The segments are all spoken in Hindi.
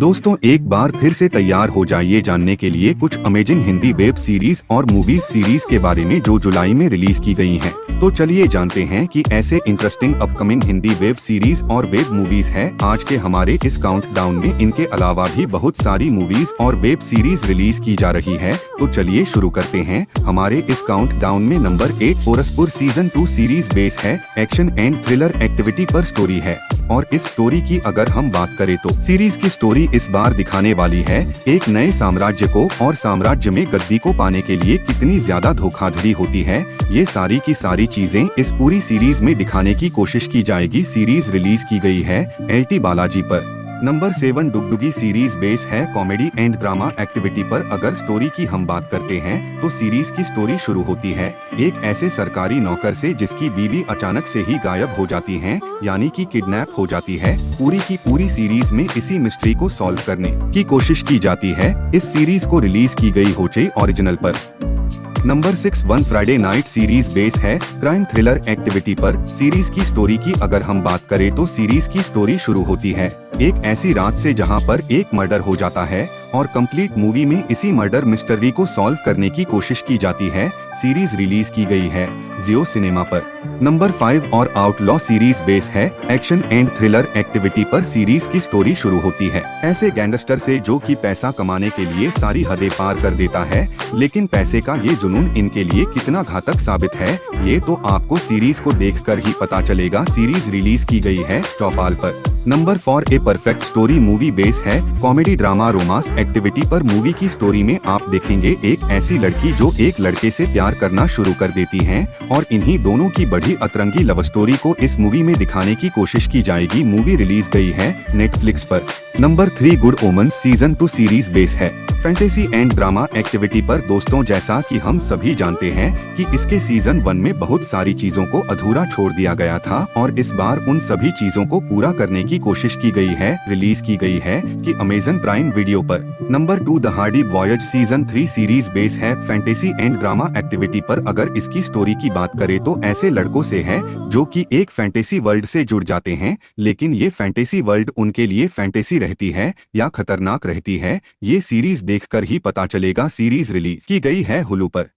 दोस्तों एक बार फिर से तैयार हो जाइए जानने के लिए कुछ अमेजिंग हिंदी वेब सीरीज और मूवीज सीरीज के बारे में जो जुलाई में रिलीज की गई हैं। तो चलिए जानते हैं कि ऐसे interesting upcoming Hindi web series और वेब मूवीज हैं। आज के हमारे इस काउंटडाउन में इनके अलावा भी बहुत सारी मूवीज और वेब सीरीज रिलीज की जा रही है। तो चलिए शुरू करते हैं। हमारे इस काउंटडाउन में नंबर 8 पोरसपुर सीजन 2 सीरीज बेस है। एक्शन एंड थ्रिलर एक्टिविटी पर स्टोरी है और इस स्टोरी की अगर हम बात करें तो सीरीज की स्टोरी इस बार दिखाने वाली है एक नए साम्राज्य को और साम्राज्य में गद्दी को पाने के लिए कितनी ज्यादा धोखाधड़ी होती है। ये सारी की सारी चीजें इस पूरी सीरीज में दिखाने की कोशिश की जाएगी। सीरीज रिलीज की गई है LT बालाजी पर। नंबर 7 डुगडुगी सीरीज बेस है कॉमेडी एंड ड्रामा एक्टिविटी पर। अगर स्टोरी की हम बात करते हैं तो सीरीज की स्टोरी शुरू होती है एक ऐसे सरकारी नौकर से जिसकी बीवी अचानक से ही गायब हो जाती है, यानी कि किडनैप हो जाती है। पूरी की पूरी सीरीज में इसी मिस्ट्री को सॉल्व करने की कोशिश की जाती है। इस सीरीज को रिलीज की गई होचे ओरिजिनल पर। Number 6 one Friday night series base है क्राइम थ्रिलर एक्टिविटी पर। सीरीज की स्टोरी की अगर हम बात करें तो सीरीज की स्टोरी शुरू होती है एक ऐसी रात से जहां पर एक मर्डर हो जाता है और कंप्लीट मूवी में इसी मर्डर मिस्ट्री को सॉल्व करने की कोशिश की जाती है। सीरीज रिलीज की गई है जियो सिनेमा पर। नंबर 5 और आउटलॉ सीरीज बेस है एक्शन एंड थ्रिलर एक्टिविटी पर। सीरीज की स्टोरी शुरू होती है ऐसे गैंगस्टर से जो कि पैसा कमाने के लिए सारी हदें पार कर देता है, लेकिन पैसे का ये जुनून इनके लिए कितना घातक साबित है ये तो आपको सीरीज को देखकर ही पता चलेगा। सीरीज रिलीज की गई है चौपाल पर। Number 4 a perfect story movie base है कॉमेडी ड्रामा रोमांस एक्टिविटी पर। मूवी की स्टोरी में आप देखेंगे एक ऐसी लड़की जो एक लड़के से प्यार करना शुरू कर देती है और इन्हीं दोनों की बढ़ी अतरंगी लव स्टोरी को इस मूवी में दिखाने की कोशिश की जाएगी। मूवी रिलीज गई है नेटफ्लिक्स पर। Number 3 good omens season 2 series base है फैंटेसी एंड ड्रामा एक्टिविटी पर। दोस्तों जैसा कि हम सभी जानते हैं कि इसके सीजन 1 में बहुत सारी चीजों को अधूरा छोड़ दिया गया था और इस बार उन सभी चीजों को पूरा करने की कोशिश की गई है। रिलीज की गई है कि अमेजन प्राइम वीडियो पर। Number 2 the Hardy voyage season 3 series base है फैंटेसी एंड ड्रामा एक्टिविटी पर। अगर इसकी स्टोरी की बात करें तो ऐसे लड़कों से है जो कि एक फैंटेसी वर्ल्ड से जुड़ जाते हैं, लेकिन ये फैंटेसी वर्ल्ड उनके लिए फैंटेसी रहती है या खतरनाक रहती है ये सीरीज देखकर ही पता चलेगा। सीरीज रिलीज की गई है हुलू पर।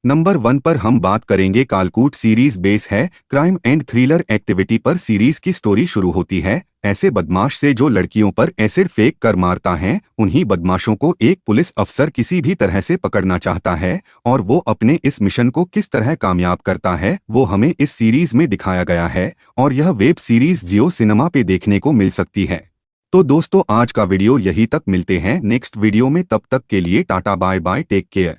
नंबर 1 पर हम बात करेंगे कालकूट सीरीज बेस है क्राइम एंड थ्रिलर एक्टिविटी पर। सीरीज की स्टोरी शुरू होती है ऐसे बदमाश से जो लड़कियों पर एसिड फेंक कर मारता है। उन्हीं बदमाशों को एक पुलिस अफसर किसी भी तरह से पकड़ना चाहता है और वो अपने इस मिशन को किस तरह कामयाब करता है वो हमें इस सीरीज में दिखाया गया है और यह वेब सीरीज जियो सिनेमा पे देखने को मिल सकती है। तो दोस्तों आज का वीडियो यही तक। मिलते हैं नेक्स्ट वीडियो में, तब तक के लिए tata bye bye, take care.